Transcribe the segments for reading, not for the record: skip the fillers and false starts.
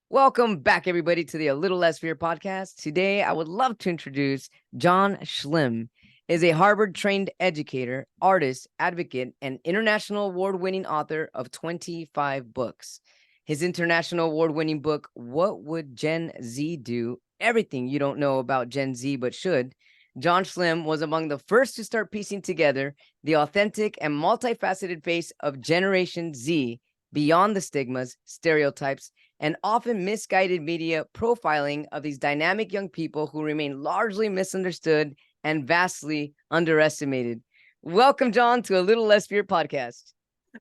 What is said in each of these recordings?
Welcome back, everybody, to the A Little Less Fear podcast. Today, I would love to introduce John Schlimm. Is a Harvard-trained educator, artist, advocate, and international award-winning author of 25 books. His international award-winning book, What Would Gen Z Do? Everything You Don't Know About Gen Z But Should. John Schlimm was among the first to start piecing together the authentic and multifaceted face of Generation Z beyond the stigmas, stereotypes, and often misguided media profiling of these dynamic young people who remain largely misunderstood and vastly underestimated. Welcome, John, to A Little Less Fear podcast.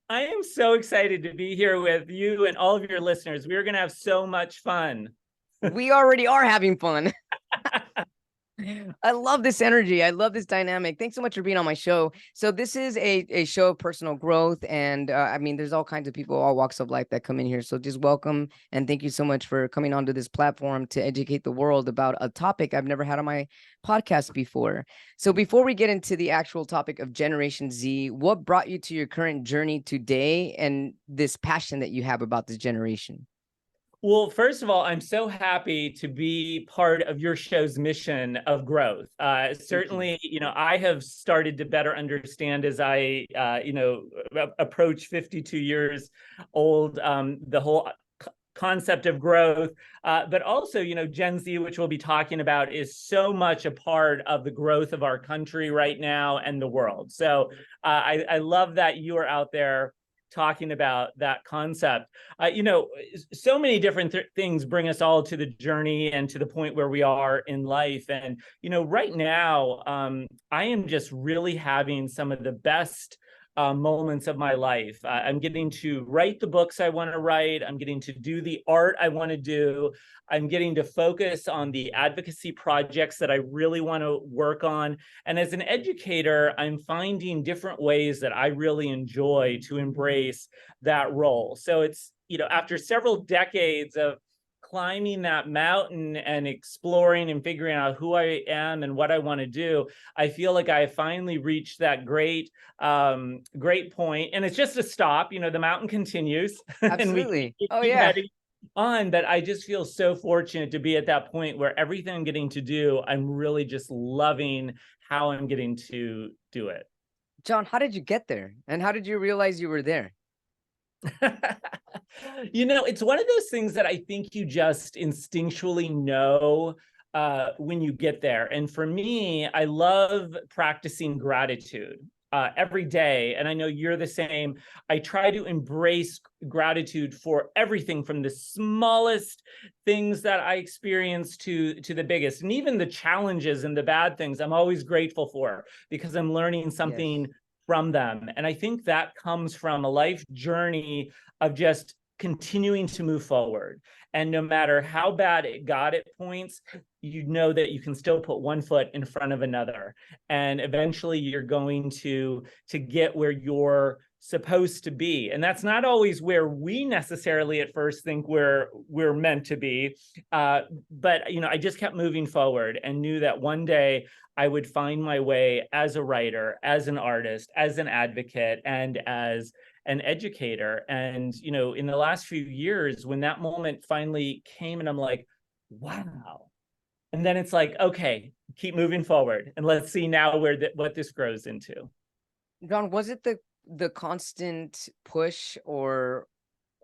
I am so excited to be here with you and all of your listeners. We're going to have so much fun. We already are having fun. I love this energy. I love this dynamic. Thanks so much for being on my show. So this is a show of personal growth. And I mean, there's all kinds of people, all walks of life that come in here. So just welcome. And thank you so much for coming onto this platform to educate the world about a topic I've never had on my podcast before. So before we get into the actual topic of Generation Z, what brought you to your current journey today and this passion that you have about this generation? Well, first of all, I'm so happy to be part of your show's mission of growth. Certainly, I have started to better understand as I, approach 52 years old, the whole concept of growth, but also, Gen Z, which we'll be talking about, is so much a part of the growth of our country right now and the world. So I love that you are out there talking about that concept. So many different things bring us all to the journey and to the point where we are in life. And, right now, I am just really having some of the best moments of my life. I'm getting to write the books I want to write. I'm getting to do the art I want to do. I'm getting to focus on the advocacy projects that I really want to work on. And as an educator, I'm finding different ways that I really enjoy to embrace that role. So it's, after several decades of climbing that mountain and exploring and figuring out who I am and what I want to do, I feel like I finally reached that great point. And it's just a stop. The mountain continues. Absolutely. And we keep heading on. But I just feel so fortunate to be at that point where everything I'm getting to do, I'm really just loving how I'm getting to do it. John, how did you get there? And how did you realize you were there? It's one of those things that I think you just instinctually know when you get there. And for me, I love practicing gratitude every day. And I know you're the same. I try to embrace gratitude for everything from the smallest things that I experience to the biggest, and even the challenges and the bad things I'm always grateful for because I'm learning something from them. And I think that comes from a life journey of just continuing to move forward. And no matter how bad it got at points, you know that you can still put one foot in front of another. And eventually you're going to get where you're supposed to be. And that's not always where we necessarily at first think we're meant to be. But, I just kept moving forward and knew that one day I would find my way as a writer, as an artist, as an advocate, and as an educator. And, in the last few years, when that moment finally came and I'm like, wow. And then it's like, okay, keep moving forward and let's see now what this grows into. John, was it the constant push or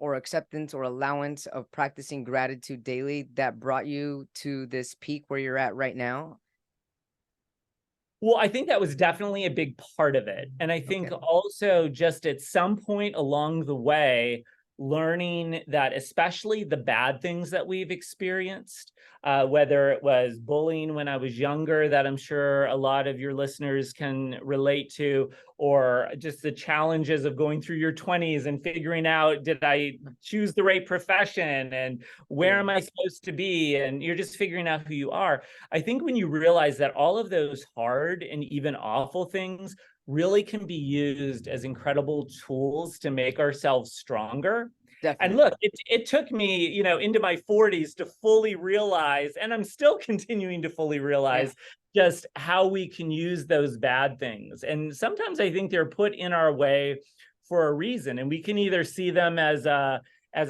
acceptance or allowance of practicing gratitude daily that brought you to this peak where you're at right now? Well, I think that was definitely a big part of it. And I think also just at some point along the way, learning that especially the bad things that we've experienced, whether it was bullying when I was younger, that I'm sure a lot of your listeners can relate to, or just the challenges of going through your 20s and figuring out, did I choose the right profession and where am I supposed to be? And you're just figuring out who you are. I think when you realize that all of those hard and even awful things really can be used as incredible tools to make ourselves stronger. Definitely. And look, it took me, into my 40s to fully realize, and I'm still continuing to fully realize just how we can use those bad things. And sometimes I think they're put in our way for a reason, and we can either see them as a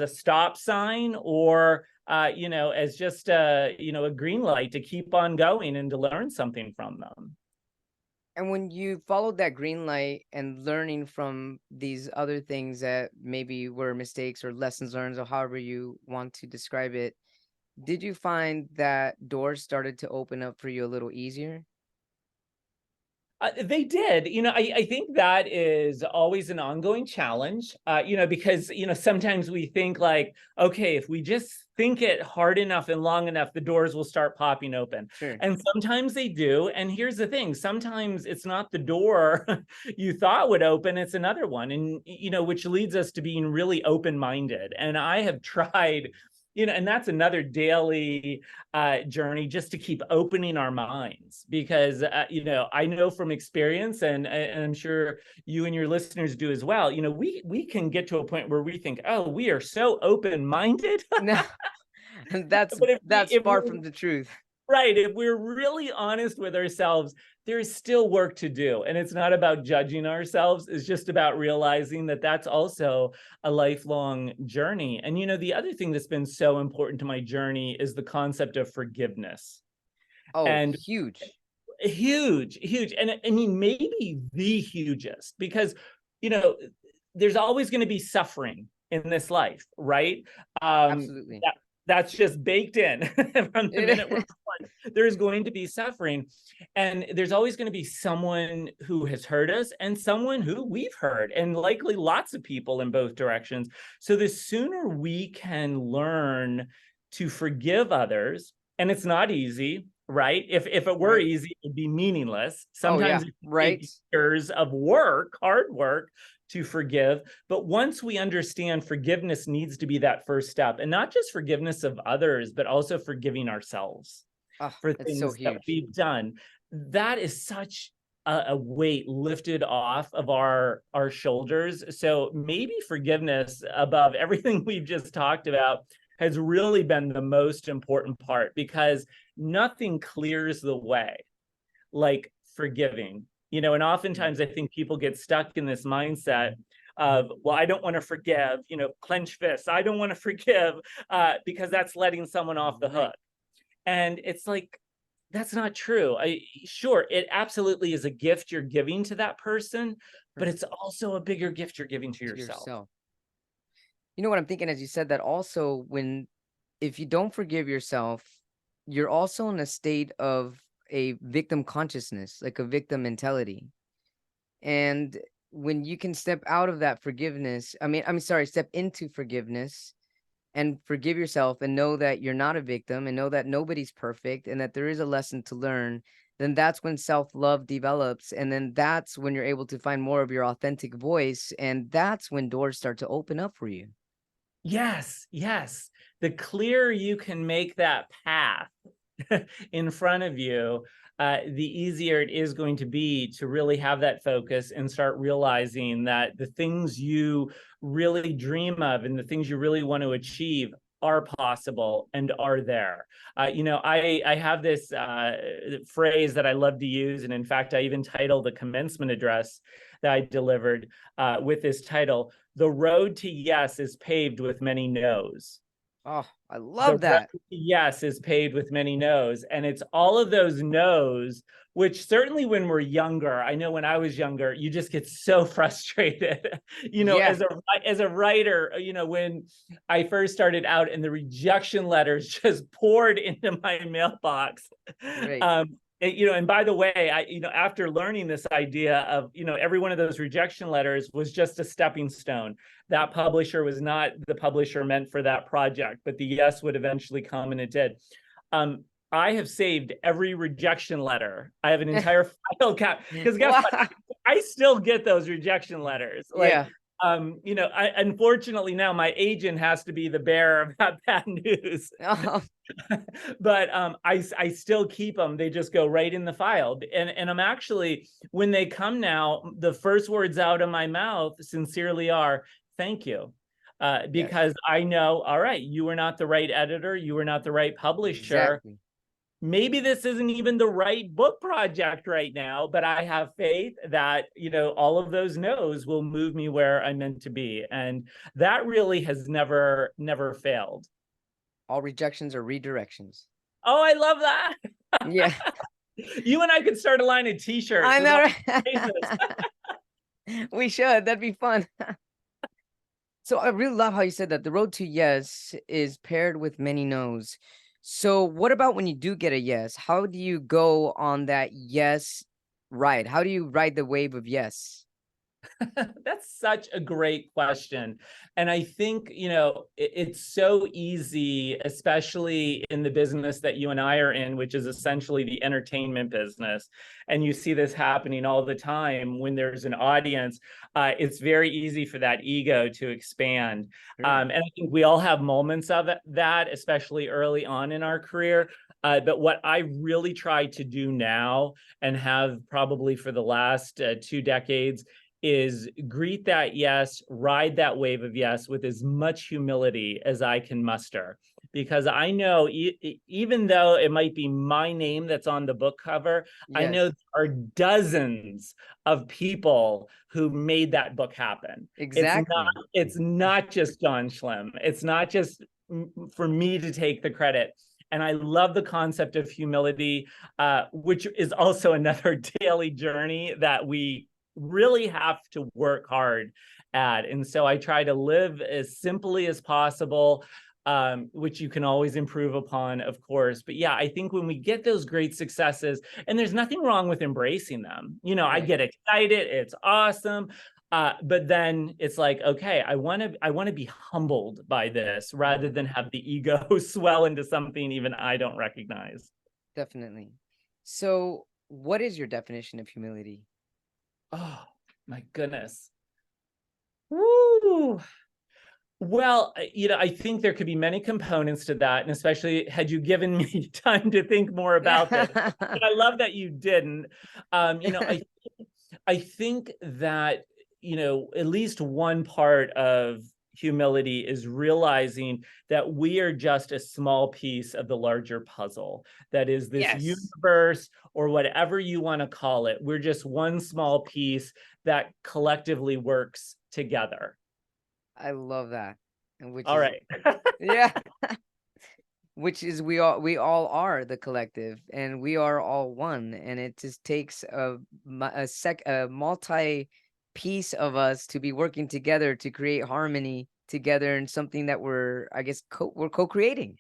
stop sign, or as just a green light to keep on going and to learn something from them. And when you followed that green light and learning from these other things that maybe were mistakes or lessons learned, or however you want to describe it, did you find that doors started to open up for you a little easier? They did. I think that is always an ongoing challenge, because, sometimes we think like, okay, if we just think it hard enough and long enough, the doors will start popping open. Sure. And sometimes they do. And here's the thing, sometimes it's not the door you thought would open, it's another one. And, which leads us to being really open-minded. And I have tried, and that's another daily journey, just to keep opening our minds, because, I know from experience, and I'm sure you and your listeners do as well, we can get to a point where we think, oh, we are so open-minded. No, that's far from the truth. Right. If we're really honest with ourselves, there's still work to do. And it's not about judging ourselves. It's just about realizing that that's also a lifelong journey. And, the other thing that's been so important to my journey is the concept of forgiveness. Oh, and huge. Huge. And I mean, maybe the hugest, because, there's always going to be suffering in this life, right? Absolutely. That's just baked in from the minute we're born. There's going to be suffering, and there's always going to be someone who has hurt us and someone who we've hurt, and likely lots of people in both directions. So the sooner we can learn to forgive others, and it's not easy, right? If it were easy, it'd be meaningless. Sometimes it takes years of work, hard work, to forgive. But once we understand forgiveness needs to be that first step, and not just forgiveness of others, but also forgiving ourselves for things that we've done, that is such a weight lifted off of our shoulders. So maybe forgiveness, above everything we've just talked about, has really been the most important part, because nothing clears the way like forgiving. And oftentimes I think people get stuck in this mindset of, well, I don't want to forgive, clench fists. I don't want to forgive because that's letting someone off the hook. And it's like, that's not true. Sure, it absolutely is a gift you're giving to that person, but it's also a bigger gift you're giving to yourself. You know what I'm thinking as you said that also, if you don't forgive yourself, you're also in a state of a victim consciousness, like a victim mentality. And when you can step out of that forgiveness, step into forgiveness and forgive yourself and know that you're not a victim and know that nobody's perfect and that there is a lesson to learn, then that's when self-love develops. And then that's when you're able to find more of your authentic voice. And that's when doors start to open up for you. Yes. The clearer you can make that path in front of you, the easier it is going to be to really have that focus and start realizing that the things you really dream of and the things you really want to achieve are possible and are there. I have this phrase that I love to use. And in fact, I even titled the commencement address that I delivered with this title: "The road to yes is paved with many no's." Oh, I love that. Yes is paved with many no's. And it's all of those no's, which certainly when we're younger, I know when I was younger, you just get so frustrated, as a writer, when I first started out and the rejection letters just poured into my mailbox. Right. And by the way, after learning this idea of, every one of those rejection letters was just a stepping stone. That publisher was not the publisher meant for that project, but the yes would eventually come, and it did. I have saved every rejection letter. I have an entire file cap, because guess what? I still get those rejection letters. Unfortunately now my agent has to be the bearer of that bad news. But I still keep them. They just go right in the file. And I'm actually, when they come now, the first words out of my mouth sincerely are, thank you. Because I know, all right, you were not the right editor. You were not the right publisher. Exactly. maybe this isn't even the right book project right now, but I have faith that, all of those no's will move me where I'm meant to be. And that really has never failed. All rejections are redirections. Oh, I love that. Yeah. You and I could start a line of t-shirts. I know. Right? We should. That'd be fun. So I really love how you said that the road to yes is paired with many no's. So what about when you do get a yes? How do you go on that yes ride? How do you ride the wave of yes? That's such a great question. And I think, it's so easy, especially in the business that you and I are in, which is essentially the entertainment business. And you see this happening all the time when there's an audience. It's very easy for that ego to expand. Sure. And I think we all have moments of that, especially early on in our career. But what I really try to do now, and have probably for the last 2 decades, is greet that yes, ride that wave of yes with as much humility as I can muster. Because I know, even though it might be my name that's on the book cover, I know there are dozens of people who made that book happen. Exactly. It's not just John Schlimm. It's not just for me to take the credit. And I love the concept of humility, which is also another daily journey that we really have to work hard at. And so I try to live as simply as possible, which you can always improve upon, of course. But yeah, I think when we get those great successes, and there's nothing wrong with embracing them, I get excited, it's awesome. But then it's like, okay, I want to be humbled by this rather than have the ego swell into something even I don't recognize. Definitely. So what is your definition of humility? Oh, my goodness. Woo. Well, I think there could be many components to that, and especially had you given me time to think more about this. But I love that you didn't. I think that, at least one part of humility is realizing that we are just a small piece of the larger puzzle that is this universe, or whatever you want to call it. We're just one small piece that collectively works together. I love that. And which all is, right. Yeah. Which is we all are the collective, and we are all one, and it just takes a multi piece of us to be working together to create harmony together in something that we're co-creating.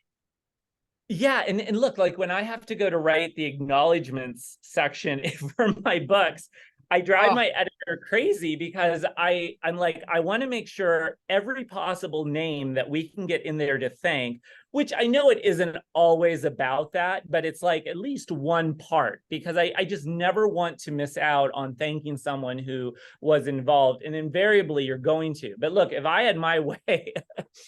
Yeah, and look, like when I have to go to write the acknowledgments section for my books, I drive my editor crazy, because I'm like, I want to make sure every possible name that we can get in there to thank, which I know it isn't always about that, but it's like at least one part, because I just never want to miss out on thanking someone who was involved. And invariably you're going to. But look, if I had my way,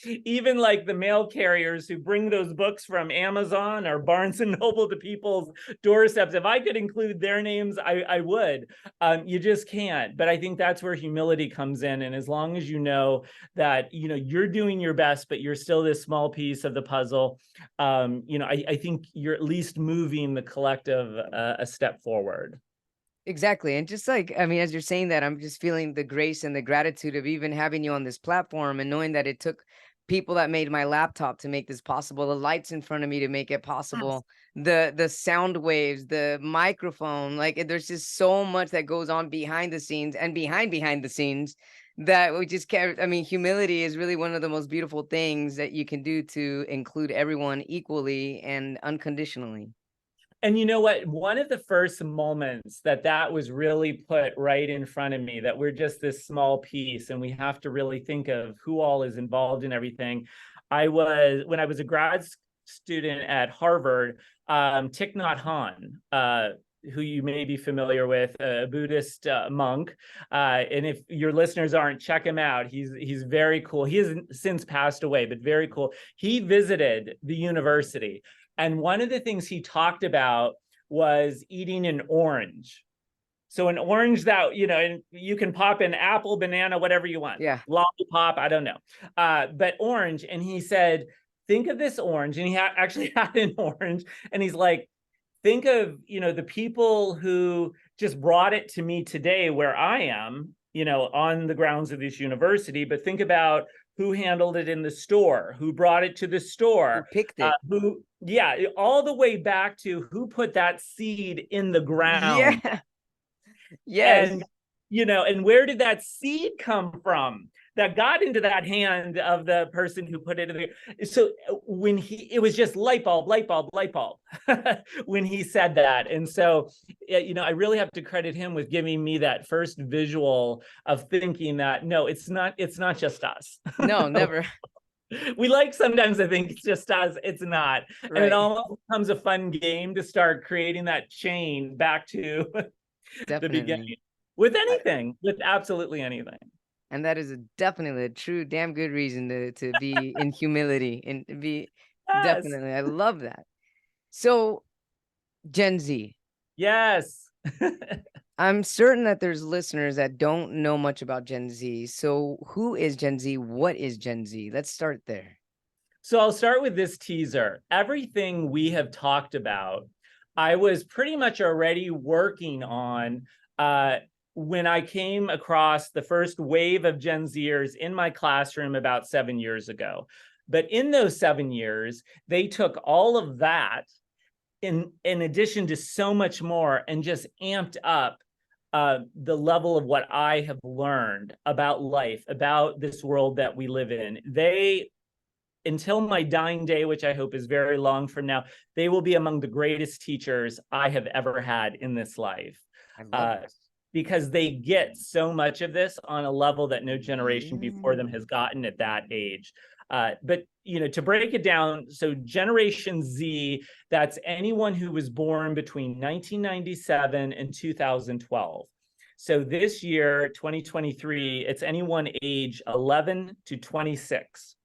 even like the mail carriers who bring those books from Amazon or Barnes and Noble to people's doorsteps, if I could include their names, I would. You just can't. But I think that's where humility comes in. And as long as you know that, you're doing your best, but you're still this small piece of the puzzle, I think you're at least moving the collective a step forward. Exactly. And just like, I mean, as you're saying that, I'm just feeling the grace and the gratitude of even having you on this platform, and knowing that it took people that made my laptop to make this possible, the lights in front of me to make it possible, the sound waves, the microphone. Like, there's just so much that goes on behind the scenes and behind the scenes that we just can't. I mean, humility is really one of the most beautiful things that you can do to include everyone equally and unconditionally. And you know what? One of the first moments that was really put right in front of me, that we're just this small piece and we have to really think of who all is involved in everything. When I was a grad student at Harvard, Thich Nhat Hanh, who you may be familiar with, a Buddhist monk. And if your listeners aren't, check him out. He's very cool. He has since passed away, but very cool. He visited the university. And one of the things he talked about was eating an orange. So an orange that, and you can pop in apple, banana, whatever you want. Yeah. Lollipop, I don't know. But orange. And he said, think of this orange. And he actually had an orange. And he's like, think of, the people who just brought it to me today where I am, on the grounds of this university, but think about who handled it in the store, who brought it to the store, Who picked it? all the way back to who put that seed in the ground. Yeah. Yes. And, and where did that seed come from that got into that hand of the person who put it in the, so when it was just light bulb, when he said that. And so, I really have to credit him with giving me that first visual of thinking that, no, it's not just us. No, never. We like sometimes I think it's just us. It's not. Right. And it almost becomes a fun game to start creating that chain back to the beginning with anything, with absolutely anything. And that is definitely a true damn good reason to be in humility and be definitely. I love that. So Gen Z. Yes. I'm certain that there's listeners that don't know much about Gen Z. So who is Gen Z? What is Gen Z? Let's start there. So I'll start with this teaser. Everything we have talked about, I was pretty much already working on when I came across the first wave of Gen Zers in my classroom about 7 years ago. But in those 7 years, they took all of that in addition to so much more and just amped up the level of what I have learned about life, about this world that we live in. They, until my dying day, which I hope is very long from now, they will be among the greatest teachers I have ever had in this life. I love this. Because they get so much of this on a level that no generation before them has gotten at that age. But, to break it down, so Generation Z, that's anyone who was born between 1997 and 2012. So this year, 2023, it's anyone age 11 to 26.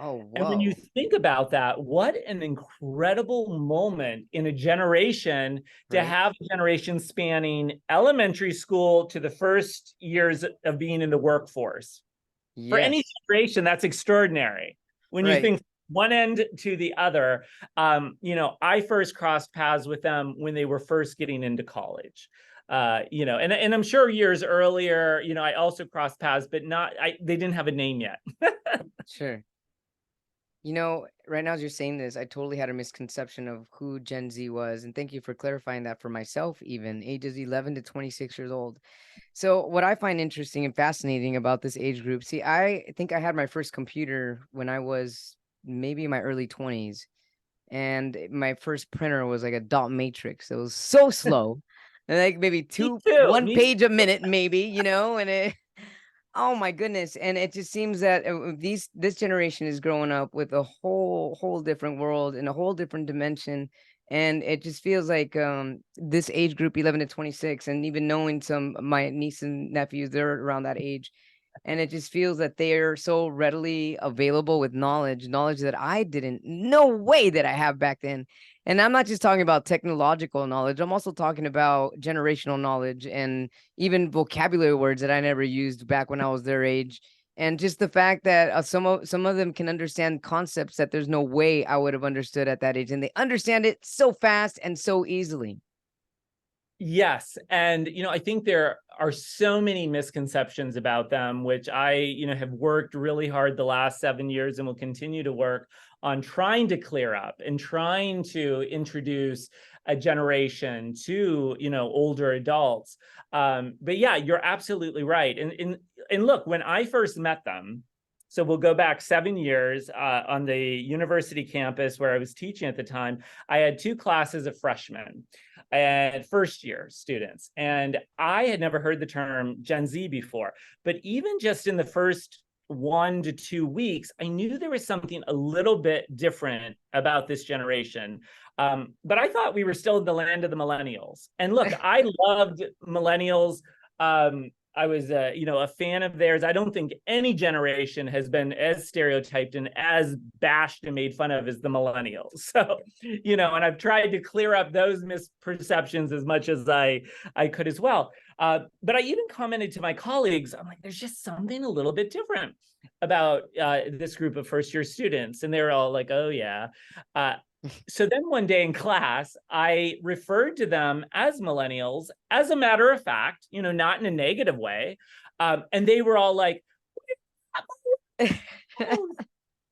Oh, wow. And when you think about that, what an incredible moment in a generation to have a generation spanning elementary school to the first years of being in the workforce. Yes. For any generation, that's extraordinary. When you think one end to the other, I first crossed paths with them when they were first getting into college. And I'm sure years earlier, I also crossed paths, but they didn't have a name yet. Sure. Right now as you're saying this, I totally had a misconception of who Gen Z was. And thank you for clarifying that for myself, even ages 11 to 26 years old. So what I find interesting and fascinating about this age group, see, I think I had my first computer when I was maybe in my early 20s. And my first printer was like a dot matrix. It was so slow. And like maybe one page a minute, maybe, and it... Oh my goodness. And it just seems that this generation is growing up with a whole different world in a whole different dimension. And it just feels like this age group, 11 to 26, and even knowing some of my niece and nephews, they're around that age. And it just feels that they are so readily available with knowledge that I didn't, no way that I have back then. And I'm not just talking about technological knowledge. I'm also talking about generational knowledge and even vocabulary words that I never used back when I was their age. And just the fact that some of them can understand concepts that there's no way I would have understood at that age. And they understand it so fast and so easily. Yes. And, I think there are so many misconceptions about them, which I, have worked really hard the last 7 years and will continue to work on trying to clear up and trying to introduce a generation to, older adults. But yeah, you're absolutely right. And look, when I first met them, so we'll go back 7 years on the university campus where I was teaching at the time, I had 2 classes of freshmen and first year students. And I had never heard the term Gen Z before, but even just in the first 1 to 2 weeks, I knew there was something a little bit different about this generation. But I thought we were still in the land of the millennials. And look, I loved millennials. I was, a fan of theirs. I don't think any generation has been as stereotyped and as bashed and made fun of as the millennials. So, and I've tried to clear up those misperceptions as much as I could as well. But I even commented to my colleagues, I'm like, there's just something a little bit different about this group of first-year students. And they were all like, oh, yeah. So then one day in class, I referred to them as millennials, as a matter of fact, not in a negative way. And they were all like,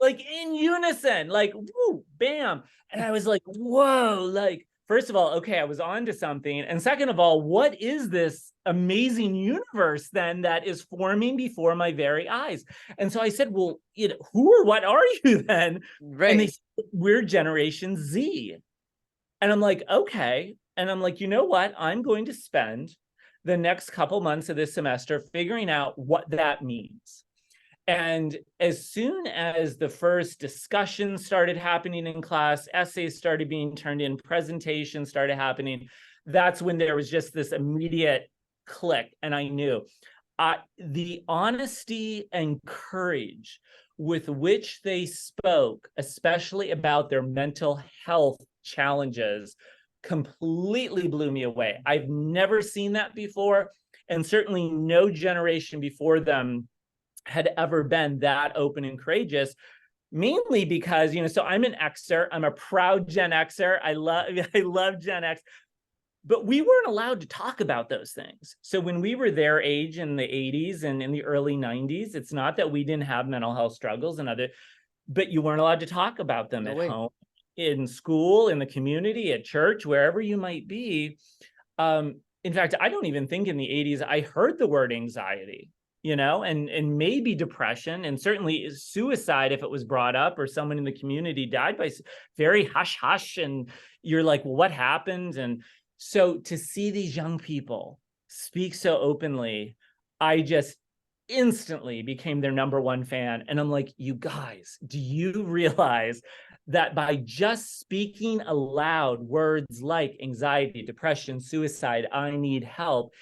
like in unison, like, woo, bam. And I was like, whoa, like, first of all, okay, I was on to something. And second of all, what is this amazing universe then that is forming before my very eyes? And so I said, well, who or what are you then? Right. And they said, we're Generation Z. And I'm like, okay. And I'm like, you know what? I'm going to spend the next couple months of this semester figuring out what that means. And as soon as the first discussions started happening in class, essays started being turned in, presentations started happening, that's when there was just this immediate click. And I knew the honesty and courage with which they spoke, especially about their mental health challenges, completely blew me away. I've never seen that before. And certainly no generation before them had ever been that open and courageous, mainly because, so I'm an Xer, I'm a proud Gen Xer. I love Gen X, but we weren't allowed to talk about those things. So when we were their age in the 80s and in the early 90s, it's not that we didn't have mental health struggles but you weren't allowed to talk about them at home, in school, in the community, at church, wherever you might be. In fact, I don't even think in the 80s I heard the word anxiety. And maybe depression, and certainly suicide if it was brought up, or someone in the community died by very hush hush. And you're like, well, what happened? And so to see these young people speak so openly, I just instantly became their number one fan. And I'm like, you guys, do you realize that by just speaking aloud words like anxiety, depression, suicide, I need help,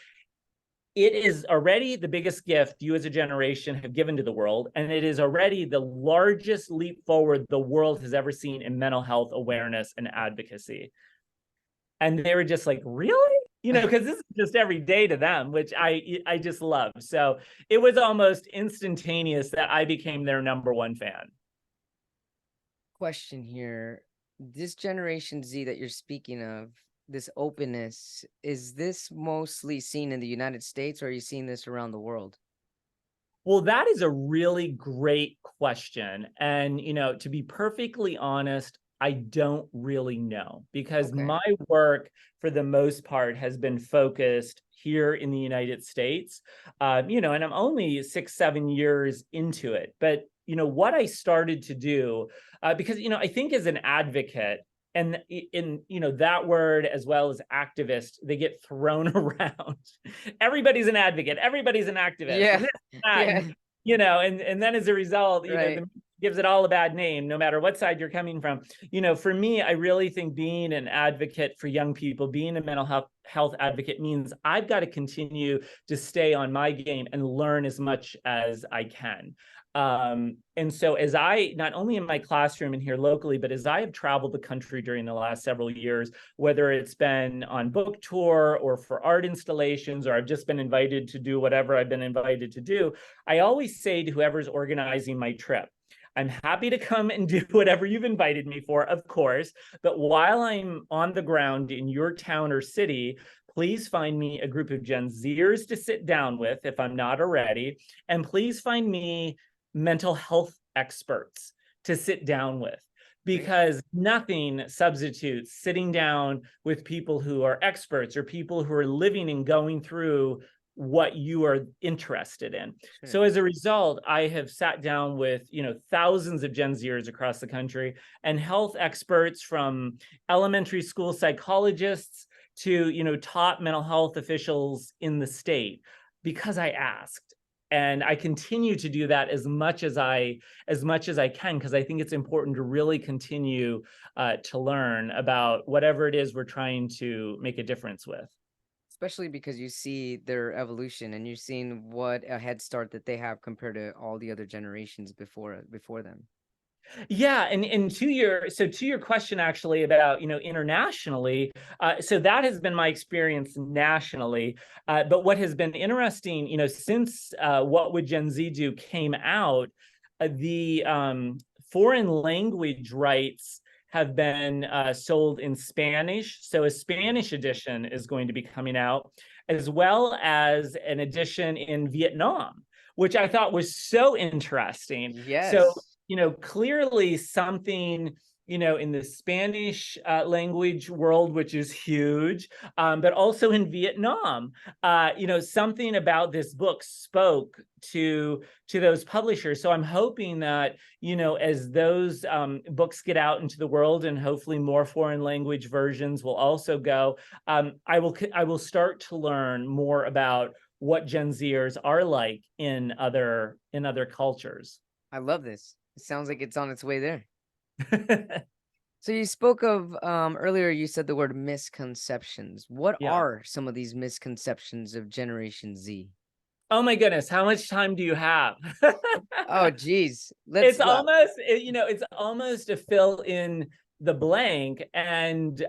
it is already the biggest gift you as a generation have given to the world. And it is already the largest leap forward the world has ever seen in mental health awareness and advocacy. And they were just like, really? Because this is just every day to them, which I just love. So it was almost instantaneous that I became their number one fan. Question here. This Generation Z that you're speaking of, this openness, is this mostly seen in the United States, or are you seeing this around the world? Well, that is a really great question. And, to be perfectly honest, I don't really know, because my work for the most part has been focused here in the United States, and I'm only 6-7 years into it. But, what I started to do, because, I think as an advocate, and in that word, as well as activist, they get thrown around. Everybody's an advocate. Everybody's an activist. Yeah. And then as a result, gives it all a bad name, no matter what side you're coming from. For me, I really think being an advocate for young people, being a mental health advocate, means I've got to continue to stay on my game and learn as much as I can. And so as I, not only in my classroom and here locally, but as I have traveled the country during the last several years, whether it's been on book tour or for art installations, or I've just been invited to do whatever I've been invited to do, I always say to whoever's organizing my trip, I'm happy to come and do whatever you've invited me for, of course, but while I'm on the ground in your town or city, please find me a group of Gen Zers to sit down with if I'm not already, and please find me mental health experts to sit down with, because nothing substitutes sitting down with people who are experts or people who are living and going through what you are interested in. Sure. So as a result, I have sat down with, thousands of Gen Zers across the country, and health experts from elementary school psychologists to, top mental health officials in the state, because I asked. And I continue to do that as much as I can, because I think it's important to really continue to learn about whatever it is we're trying to make a difference with. Especially because you see their evolution, and you've seen what a head start that they have compared to all the other generations before them. Yeah, and to your question actually about internationally, so that has been my experience nationally. But what has been interesting, since What Would Gen Z Do came out, the foreign language rights have been sold in Spanish. So a Spanish edition is going to be coming out, as well as an edition in Vietnam, which I thought was so interesting. So, Yes. clearly something, in the Spanish language world, which is huge, but also in Vietnam, something about this book spoke to those publishers. So I'm hoping that, as those books get out into the world, and hopefully more foreign language versions will also go, I will start to learn more about what Gen Zers are like in other cultures. I love this. It sounds like it's on its way there. So you spoke of earlier, you said the word misconceptions. What Yeah. are some of these misconceptions of Generation Z? Oh my goodness, how much time do you have? Oh, geez. It's almost a fill in the blank. And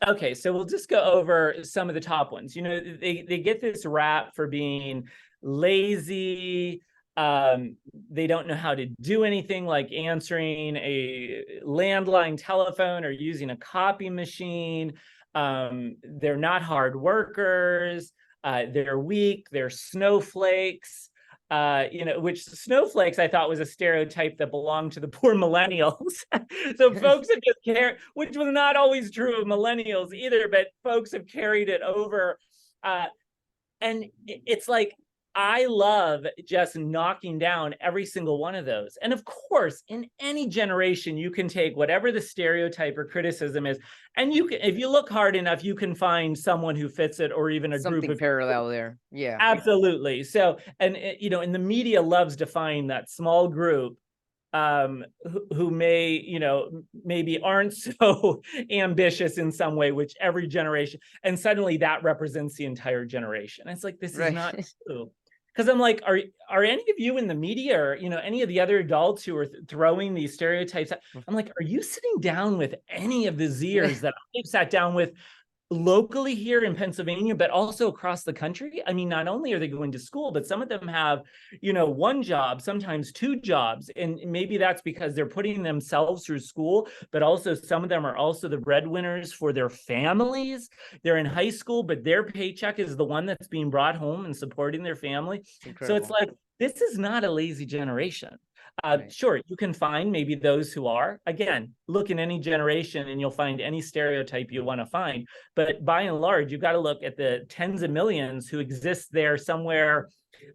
okay, so we'll just go over some of the top ones. They get this rap for being lazy. They don't know how to do anything like answering a landline telephone or using a copy machine. They're not hard workers. They're weak. They're snowflakes. Which snowflakes I thought was a stereotype that belonged to the poor millennials. So folks have just carried, which was not always true of millennials either, but folks have carried it over. And it's like, I love just knocking down every single one of those. And of course, in any generation, you can take whatever the stereotype or criticism is, and you can, if you look hard enough, you can find someone who fits it, or even a Something group of parallel there. Yeah. Absolutely. So, and and the media loves to find that small group who may, maybe aren't so ambitious in some way, which every generation, and suddenly that represents the entire generation. And it's like, this is not true. Because I'm like, are any of you in the media, or any of the other adults who are throwing these stereotypes? I'm like, are you sitting down with any of the Zers that I've sat down with locally here in Pennsylvania, but also across the country? I mean, not only are they going to school, but some of them have, one job, sometimes two jobs. And maybe that's because they're putting themselves through school, but also some of them are also the breadwinners for their families. They're in high school, but their paycheck is the one that's being brought home and supporting their family. So it's like, this is not a lazy generation. Right. Sure, you can find maybe those who are. Again, look in any generation and you'll find any stereotype you want to find. But by and large, you've got to look at the tens of millions who exist there somewhere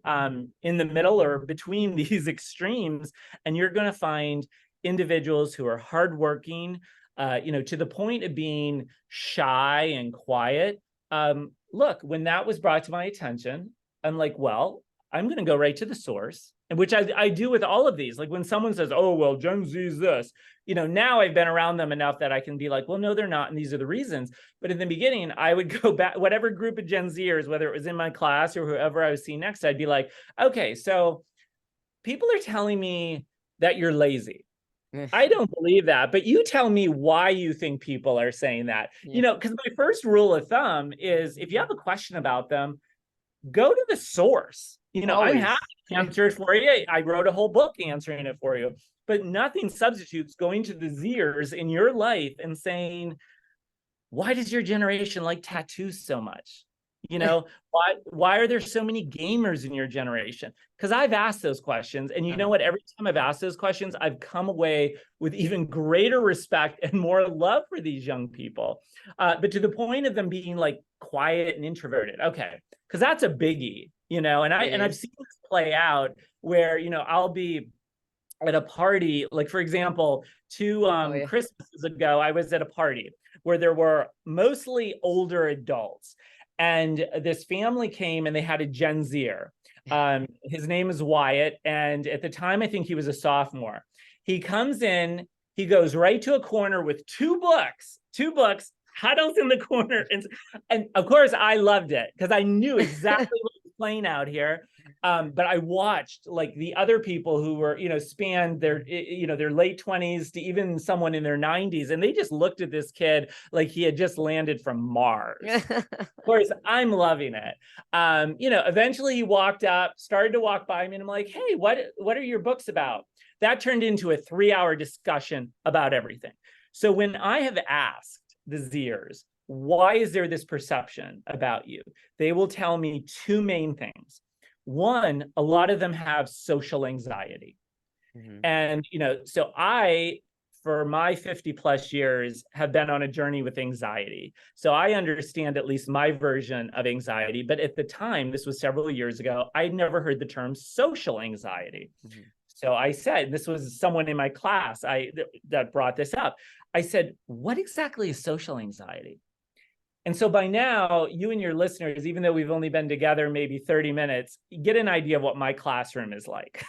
in the middle or between these extremes. And you're going to find individuals who are hardworking, to the point of being shy and quiet. Look, when that was brought to my attention, I'm like, well, I'm going to go right to the source, and which I do with all of these. Like when someone says, oh, well, Gen Z is this, now I've been around them enough that I can be like, well, no, they're not. And these are the reasons. But in the beginning, I would go back, whatever group of Gen Zers, whether it was in my class or whoever I was seeing next, I'd be like, okay, so people are telling me that you're lazy. I don't believe that, but you tell me why you think people are saying that. Because my first rule of thumb is, if you have a question about them, go to the source. I'm happy to answer it for you. I wrote a whole book answering it for you, but nothing substitutes going to the Zers in your life and saying, why does your generation like tattoos so much? Why are there so many gamers in your generation? Because I've asked those questions, and you know what? Every time I've asked those questions, I've come away with even greater respect and more love for these young people. But to the point of them being like quiet and introverted, okay, because that's a biggie, and I've seen this play out where I'll be at a party, like for example, two Christmases ago, I was at a party where there were mostly older adults. And this family came and they had a Gen Zer. His name is Wyatt. And at the time, I think he was a sophomore. He comes in, he goes right to a corner with two books, huddles in the corner. And of course, I loved it because I knew exactly what was playing out here. But I watched like the other people who were, spanned their, their late 20s to even someone in their 90s. And they just looked at this kid like he had just landed from Mars. Of course, I'm loving it. Eventually he walked up, started to walk by me, and I'm like, hey, what are your books about? That turned into a 3-hour discussion about everything. So when I have asked the Zers, why is there this perception about you? They will tell me two main things. One, a lot of them have social anxiety. And, so I, for my 50 plus years, have been on a journey with anxiety. So I understand at least my version of anxiety. But at the time, this was several years ago, I'd never heard the term social anxiety. So I said, this was someone in my class that brought this up. I said, what exactly is social anxiety? And so by now, you and your listeners, even though we've only been together maybe 30 minutes, get an idea of what my classroom is like.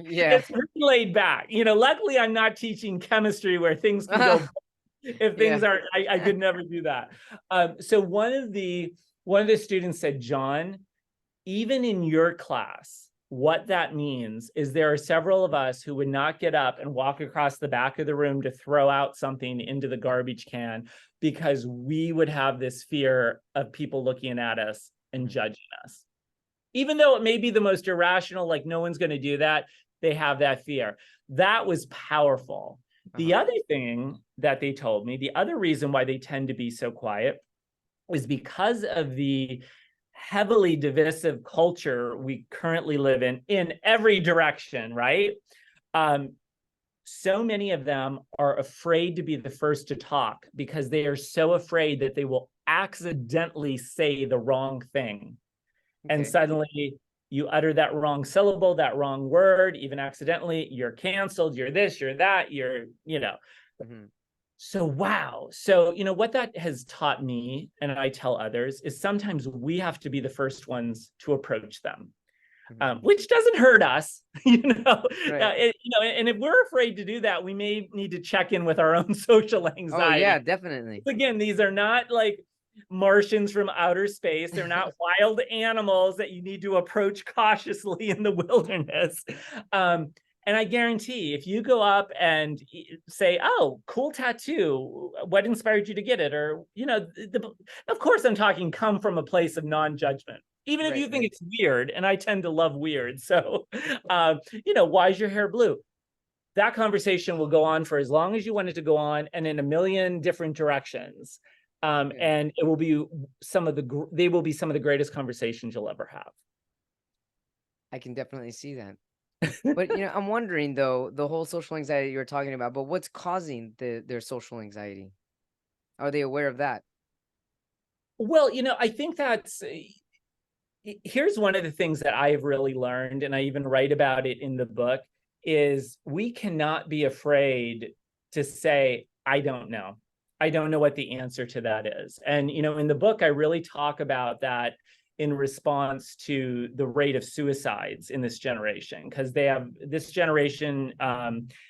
Yeah. It's pretty laid back. Luckily, I'm not teaching chemistry where things can go. If things aren't, I could never do that. So one of the students said, John, even in your class, what that means is there are several of us who would not get up and walk across the back of the room to throw out something into the garbage can because we would have this fear of people looking at us and judging us. Even though it may be the most irrational, like no one's going to do that, they have that fear. That was powerful. The other thing that they told me, the other reason why they tend to be so quiet is because of the heavily divisive culture we currently live in every direction, right? So many of them are afraid to be the first to talk because they are so afraid that they will accidentally say the wrong thing. And suddenly you utter that wrong syllable, that wrong word, even accidentally, you're canceled, you're this, you're that, So, wow. So, what that has taught me, and I tell others, is sometimes we have to be the first ones to approach them, which doesn't hurt us, Right. And if we're afraid to do that, we may need to check in with our own social anxiety. Oh, yeah, definitely. Again, these are not like Martians from outer space. They're not wild animals that you need to approach cautiously in the wilderness. And I guarantee if you go up and say, oh, cool tattoo, what inspired you to get it? Or, of course, I'm talking come from a place of non-judgment, even if you think it's weird. And I tend to love weird. So, why is your hair blue? That conversation will go on for as long as you want it to go on and in a million different directions. And it will be they will be some of the greatest conversations you'll ever have. I can definitely see that. But I'm wondering though, the whole social anxiety you were talking about, but what's causing their social anxiety? Are they aware of that? Well, I think here's one of the things that I have really learned, and I even write about it in the book, is we cannot be afraid to say, I don't know. I don't know what the answer to that is. And, in the book, I really talk about that in response to the rate of suicides in this generation, because this generation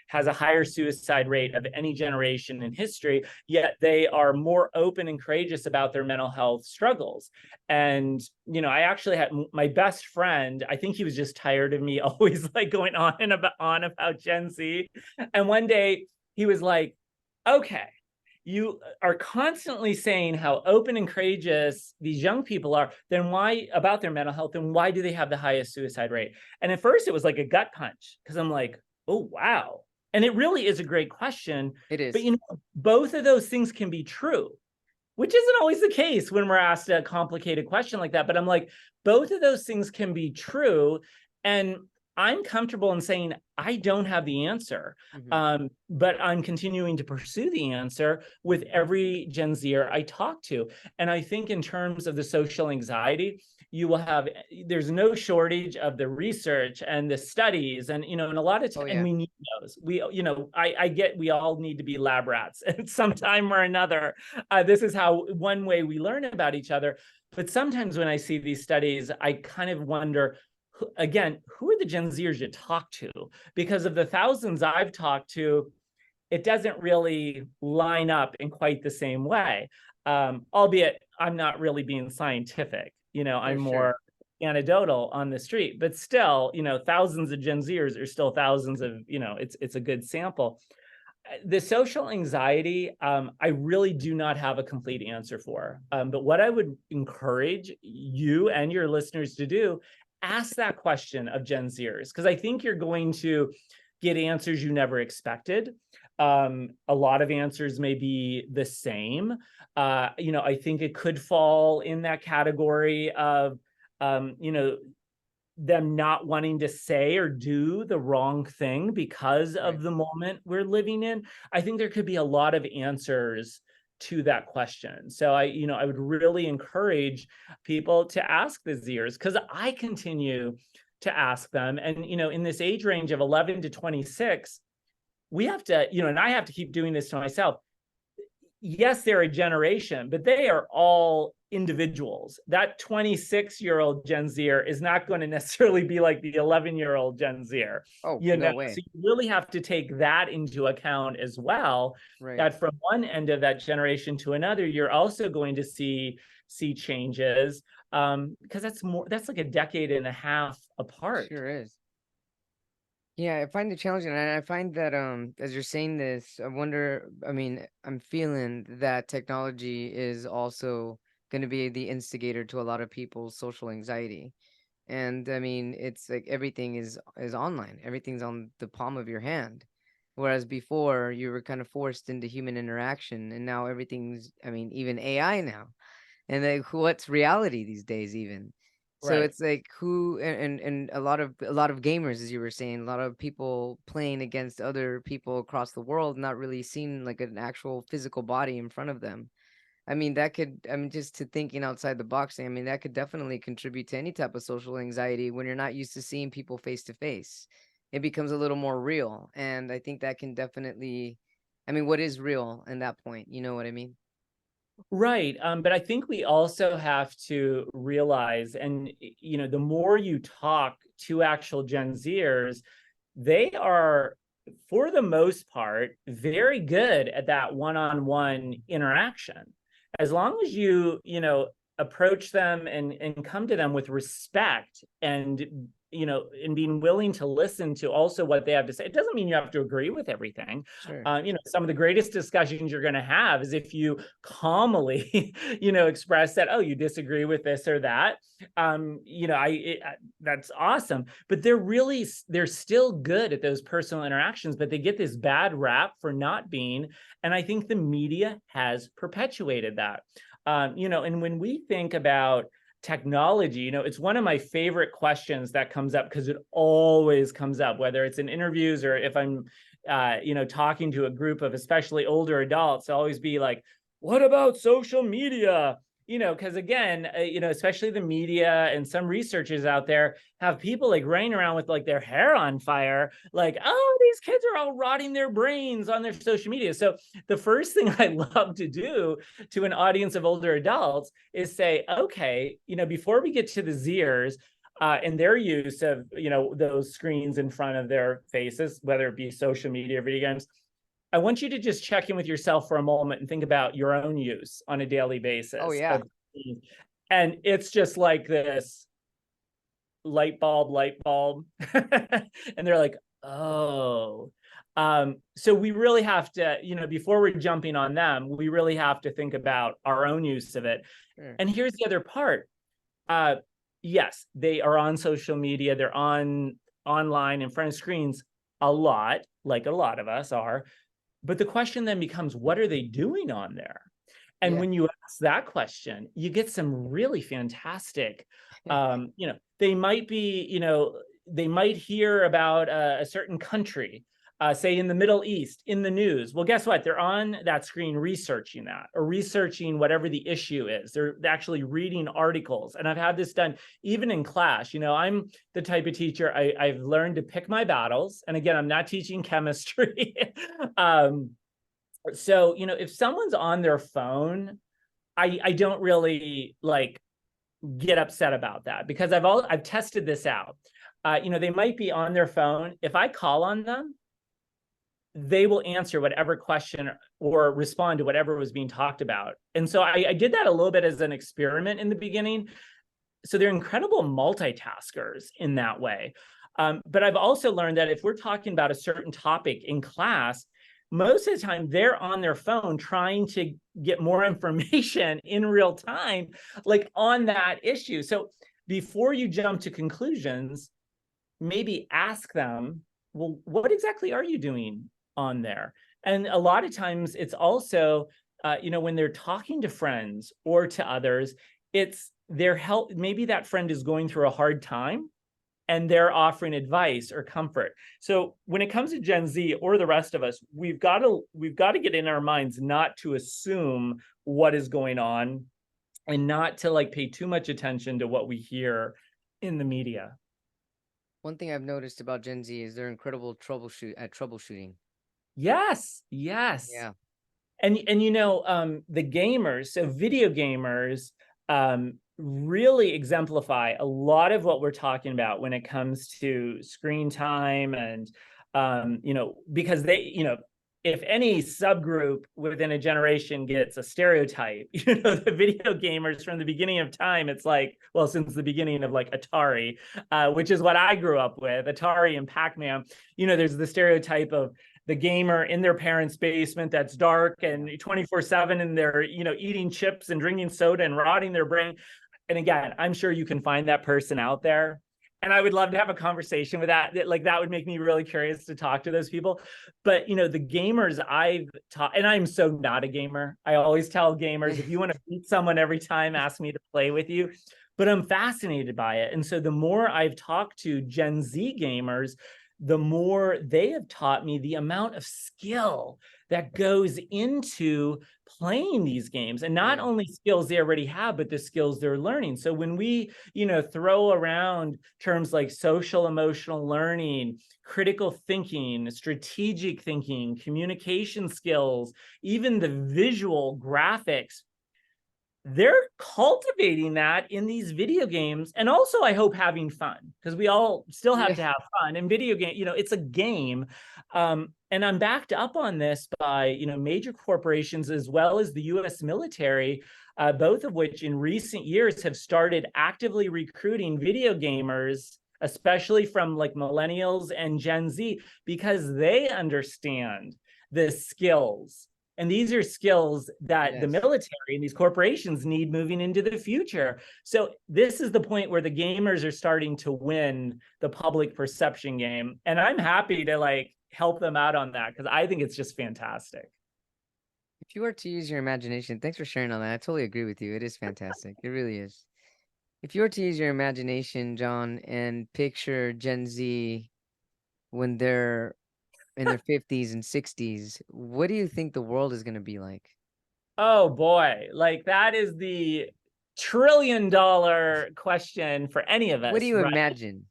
has a higher suicide rate of any generation in history, yet they are more open and courageous about their mental health struggles. And, I actually had my best friend, I think he was just tired of me always like going on about Gen Z. And one day he was like, okay, you are constantly saying how open and courageous these young people are, then why about their mental health, and why do they have the highest suicide rate? And at first it was like a gut punch, because I'm like, oh, wow. And it really is a great question. It is. But both of those things can be true, which isn't always the case when we're asked a complicated question like that. But I'm like, both of those things can be true. And I'm comfortable in saying I don't have the answer, but I'm continuing to pursue the answer with every Gen Zer I talk to. And I think in terms of the social anxiety, there's no shortage of the research and the studies, and and a lot of times, and we need those. We all need to be lab rats at some time or another. This is one way we learn about each other. But sometimes when I see these studies, I kind of wonder, again, who are the Gen Zers you talk to? Because of the thousands I've talked to, it doesn't really line up in quite the same way. Albeit I'm not really being scientific, I'm more anecdotal on the street, but still, thousands of Gen Zers are still thousands of, it's a good sample. The social anxiety, I really do not have a complete answer for. But what I would encourage you and your listeners to do, ask that question of Gen Zers, because I think you're going to get answers you never expected. A lot of answers may be the same. I think it could fall in that category of, them not wanting to say or do the wrong thing because of the moment we're living in. I think there could be a lot of answers to that question. So I would really encourage people to ask the Zers, because I continue to ask them. And, in this age range of 11 to 26, we have to, and I have to keep doing this to myself. Yes, they're a generation, but they are all individuals. That 26-year-old Gen Zer is not going to necessarily be like the 11-year-old Gen Zer. Oh, No no way. So you really have to take that into account as well. Right. That from one end of that generation to another, you're also going to see changes, because that's like a decade and a half apart. Sure is. Yeah, I find it challenging, and I find that as you're saying this, I'm feeling that technology is also going to be the instigator to a lot of people's social anxiety. And I mean, it's like everything is online. Everything's on the palm of your hand. Whereas before you were kind of forced into human interaction, and now everything's, even AI now. And like, what's reality these days even? So Right. it's like and a lot of gamers, as you were saying, a lot of people playing against other people across the world, not really seeing like an actual physical body in front of them. Just to thinking outside the box, that could definitely contribute to any type of social anxiety when you're not used to seeing people face to face. It becomes a little more real. And I think that can definitely, what is real in that point? You know what I mean? Right. But I think we also have to realize, and the more you talk to actual Gen Zers, they are, for the most part, very good at that one-on-one interaction. As long as you approach them and come to them with respect, and and being willing to listen to also what they have to say. It doesn't mean you have to agree with everything. Sure. Some of the greatest discussions you're going to have is if you calmly, express that, oh, you disagree with this or that. That's awesome. But they're still good at those personal interactions, but they get this bad rap for not being. And I think the media has perpetuated that. And when we think about technology, it's one of my favorite questions that comes up, because it always comes up, whether it's in interviews or if I'm, talking to a group of especially older adults. I'll always be like, what about social media? Because again, especially the media and some researchers out there have people like running around with like their hair on fire, like, oh, these kids are all rotting their brains on their social media. So the first thing I love to do to an audience of older adults is say, okay, before we get to the Zers, and their use of, those screens in front of their faces, whether it be social media or video games, I want you to just check in with yourself for a moment and think about your own use on a daily basis. Oh, yeah. And it's just like this light bulb. And they're like, oh. So we really have to, before we're jumping on them, we really have to think about our own use of it. Sure. And here's the other part. Yes, they are on social media. They're online in front of screens a lot, like a lot of us are. But the question then becomes, what are they doing on there? And when you ask that question, you get some really fantastic, they might be, they might hear about a certain country, say in the Middle East, in the news. Well, guess what? They're on that screen researching that, or researching whatever the issue is. They're actually reading articles. And I've had this done even in class. I'm the type of teacher, I've learned to pick my battles. And again, I'm not teaching chemistry. So, if someone's on their phone, I don't really like get upset about that, because I've tested this out. They might be on their phone. If I call on them, they will answer whatever question or respond to whatever was being talked about. And so I did that a little bit as an experiment in the beginning. So they're incredible multitaskers in that way. But I've also learned that if we're talking about a certain topic in class, most of the time they're on their phone trying to get more information in real time, like on that issue. So before you jump to conclusions, maybe ask them, well, what exactly are you doing on there? And a lot of times it's also, when they're talking to friends or to others, it's their help. Maybe that friend is going through a hard time and they're offering advice or comfort. So when it comes to Gen Z or the rest of us, we've got to get in our minds not to assume what is going on and not to like pay too much attention to what we hear in the media. One thing I've noticed about Gen Z is they're incredible troubleshooting. Yes, yes. Yeah. And the gamers, so video gamers, really exemplify a lot of what we're talking about when it comes to screen time and because they, if any subgroup within a generation gets a stereotype, the video gamers from the beginning of time, it's like, well, since the beginning of like Atari, which is what I grew up with, Atari and Pac-Man, there's the stereotype of the gamer in their parents' basement that's dark and 24/7, and they're, eating chips and drinking soda and rotting their brain. And again, I'm sure you can find that person out there. And I would love to have a conversation with that. Like, that would make me really curious to talk to those people. But, the gamers I've taught, and I'm so not a gamer. I always tell gamers, if you want to beat someone every time, ask me to play with you. But I'm fascinated by it. And so the more I've talked to Gen Z gamers, the more they have taught me the amount of skill that goes into playing these games, and not only skills they already have, but the skills they're learning. So when we, throw around terms like social emotional learning, critical thinking, strategic thinking, communication skills, even the visual graphics, they're cultivating that in these video games. And also, I hope, having fun, because we all still have to have fun. And video game, it's a game. And I'm backed up on this by, major corporations as well as the US military, both of which in recent years have started actively recruiting video gamers, especially from like millennials and Gen Z, because they understand the skills. And these are skills that the military and these corporations need moving into the future. So this is the point where the gamers are starting to win the public perception game. And I'm happy to like help them out on that, because I think it's just fantastic. If you were to use your imagination, thanks for sharing all that. I totally agree with you. It is fantastic. It really is. If you were to use your imagination, John, and picture Gen Z when they're in their 50s and 60s, what do you think the world is going to be like? Oh boy, like that is the $1 trillion question for any of us. What do you imagine?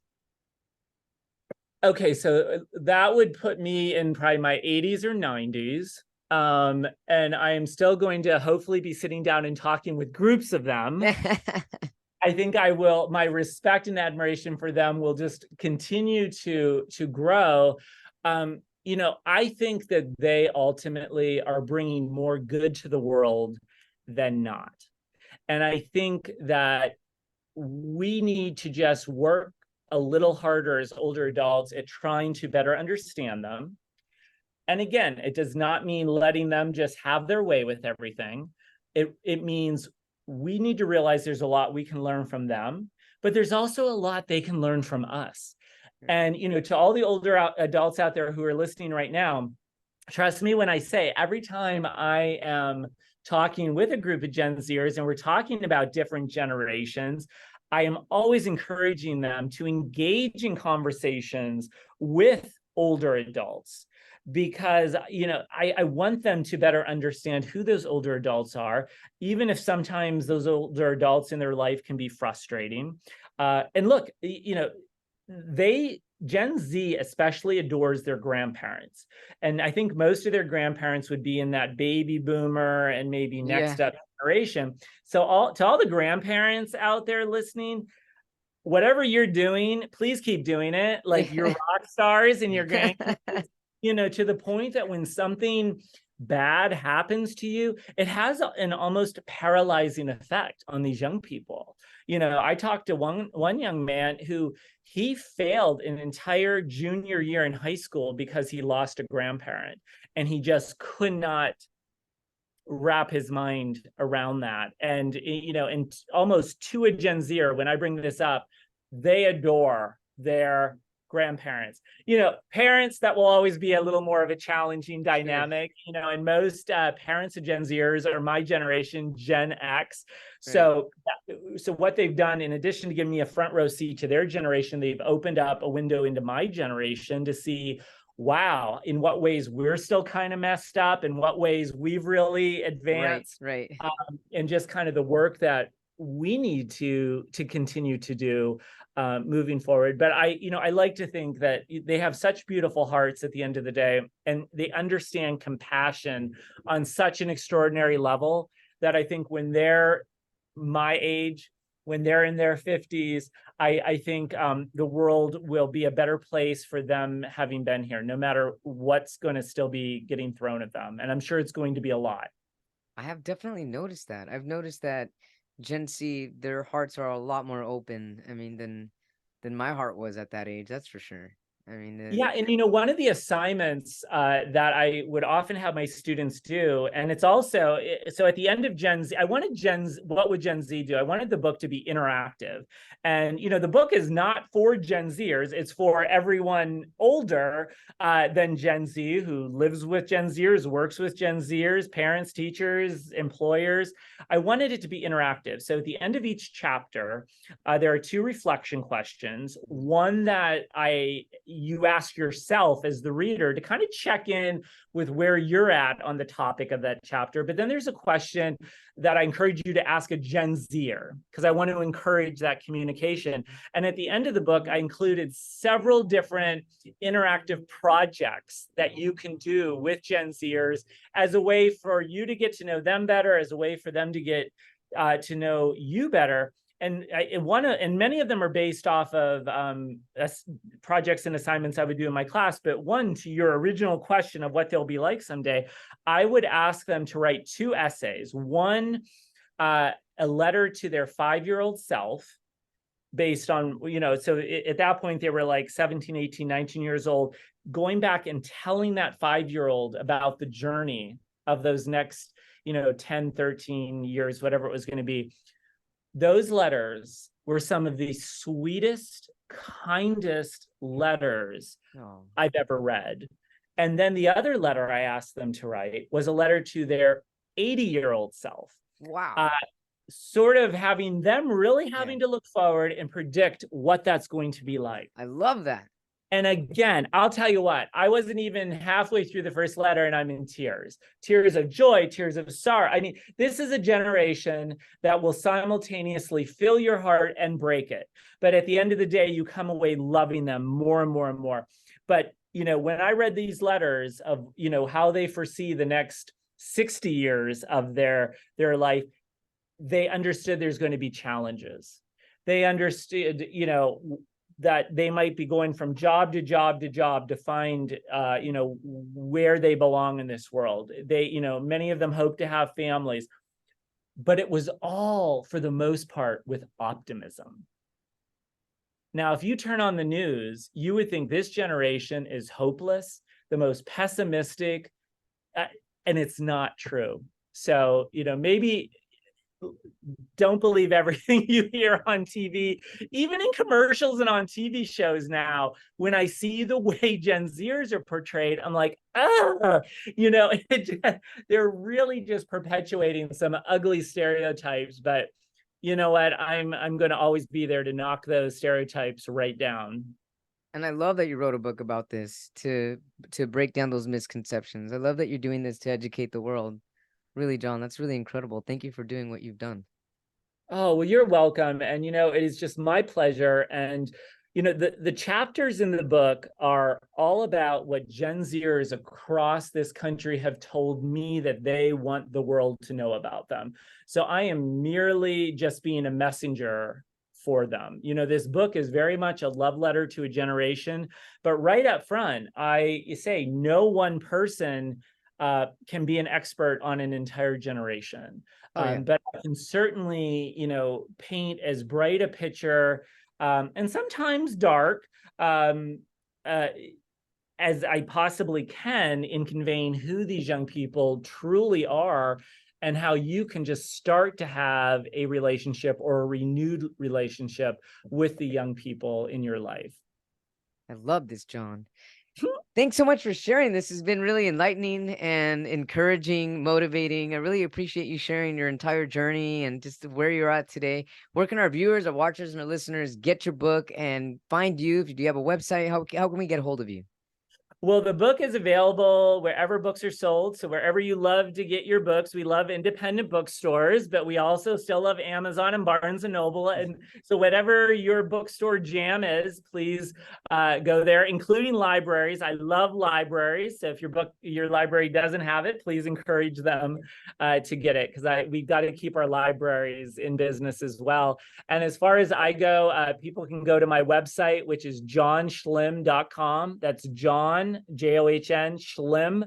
Okay, so that would put me in probably my 80s or 90s. And I am still going to hopefully be sitting down and talking with groups of them. I think I will, my respect and admiration for them will just continue to grow. I think that they ultimately are bringing more good to the world than not. And I think that we need to just work a little harder as older adults at trying to better understand them. And again, it does not mean letting them just have their way with everything. It means we need to realize there's a lot we can learn from them, but there's also a lot they can learn from us. And, to all the older adults out there who are listening right now, trust me when I say, every time I am talking with a group of Gen Zers and we're talking about different generations, I am always encouraging them to engage in conversations with older adults, because, I want them to better understand who those older adults are, even if sometimes those older adults in their life can be frustrating. And look, Gen Z especially adores their grandparents. And I think most of their grandparents would be in that baby boomer and maybe next up generation. So to all the grandparents out there listening, whatever you're doing, please keep doing it. Like, you're rock stars and your grandkids, to the point that when something bad happens to you, it has an almost paralyzing effect on these young people. I talked to one young man who he failed an entire junior year in high school because he lost a grandparent, and he just could not wrap his mind around that. And, and almost to a Gen Zer, when I bring this up, they adore their grandparents, parents, that will always be a little more of a challenging dynamic, and most parents of Gen Zers are my generation, Gen X. So, so what they've done, in addition to giving me a front row seat to their generation, they've opened up a window into my generation to see, wow, in what ways we're still kind of messed up, in what ways we've really advanced, and just kind of the work that we need to continue to do moving forward. But I like to think that they have such beautiful hearts at the end of the day, and they understand compassion on such an extraordinary level that I think when they're my age, when they're in their 50s, I think the world will be a better place for them having been here, no matter what's going to still be getting thrown at them. And I'm sure it's going to be a lot. I have definitely noticed that. I've noticed that Gen Z, their hearts are a lot more open, I mean, than my heart was at that age, that's for sure. I mean, yeah, and one of the assignments that I would often have my students do, and it's also, so at the end of Gen Z, I wanted what would Gen Z do? I wanted the book to be interactive. And, the book is not for Gen Zers, it's for everyone older than Gen Z, who lives with Gen Zers, works with Gen Zers, parents, teachers, employers. I wanted it to be interactive. So at the end of each chapter, there are 2 reflection questions. One that you ask yourself as the reader to kind of check in with where you're at on the topic of that chapter. But then there's a question that I encourage you to ask a Gen Zer, because I want to encourage that communication. And at the end of the book, I included several different interactive projects that you can do with Gen Zers as a way for you to get to know them better, as a way for them to get to know you better. And many of them are based off of projects and assignments I would do in my class. But one, to your original question of what they'll be like someday, I would ask them to write 2 essays. One, a letter to their 5-year-old self, based on, so at that point, they were like 17, 18, 19 years old, going back and telling that 5-year-old about the journey of those next, 10, 13 years, whatever it was going to be. Those letters were some of the sweetest, kindest letters I've ever read. And then the other letter I asked them to write was a letter to their 80-year-old self. Wow. Sort of having them really having to look forward and predict what that's going to be like. I love that. And again, I'll tell you what, I wasn't even halfway through the first letter and I'm in tears of joy, tears of sorrow. I mean, this is a generation that will simultaneously fill your heart and break it. But at the end of the day, you come away loving them more and more and more. But, when I read these letters of, how they foresee the next 60 years of their life, they understood there's going to be challenges. They understood, that they might be going from job to job to job to find, where they belong in this world. They, many of them hope to have families, but it was all, for the most part, with optimism. Now, if you turn on the news, you would think this generation is hopeless, the most pessimistic, and it's not true. So, maybe don't believe everything you hear on TV, even in commercials and on TV shows now. When I see the way Gen Zers are portrayed, I'm like, they're really just perpetuating some ugly stereotypes. But you know what? I'm going to always be there to knock those stereotypes right down. And I love that you wrote a book about this to break down those misconceptions. I love that you're doing this to educate the world. Really, John, that's really incredible. Thank you for doing what you've done. Oh, well, you're welcome. And, it is just my pleasure. And, the chapters in the book are all about what Gen Zers across this country have told me that they want the world to know about them. So I am merely just being a messenger for them. This book is very much a love letter to a generation. But right up front, I say no one person can be an expert on an entire generation. But I can certainly, paint as bright a picture and sometimes dark as I possibly can in conveying who these young people truly are and how you can just start to have a relationship or a renewed relationship with the young people in your life. I love this, John. Thanks so much for sharing. This has been really enlightening and encouraging, motivating. I really appreciate you sharing your entire journey and just where you're at today. Where can our viewers, our watchers, and our listeners get your book and find you? If you have a website, how can we get a hold of you? Well, the book is available wherever books are sold. So wherever you love to get your books, we love independent bookstores, but we also still love Amazon and Barnes and Noble. And so whatever your bookstore jam is, please go there, including libraries. I love libraries. So if your library doesn't have it, please encourage them to get it, because we've got to keep our libraries in business as well. And as far as I go, people can go to my website, which is johnschlimm.com. That's John, John, Schlimm,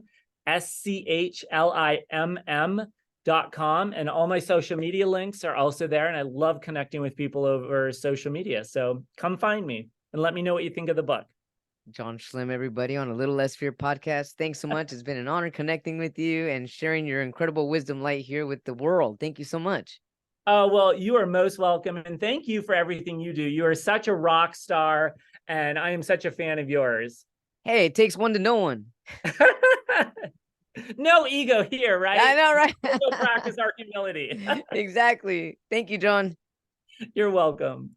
SCHLIMM.com. And all my social media links are also there. And I love connecting with people over social media. So come find me and let me know what you think of the book. John Schlimm, everybody, on A Little Less Fear podcast. Thanks so much. It's been an honor connecting with you and sharing your incredible wisdom light here with the world. Thank you so much. Oh, well, you are most welcome. And thank you for everything you do. You are such a rock star, and I am such a fan of yours. Hey, it takes one to know one. No ego here, right? I know, right? We'll practice our humility. Exactly. Thank you, John. You're welcome.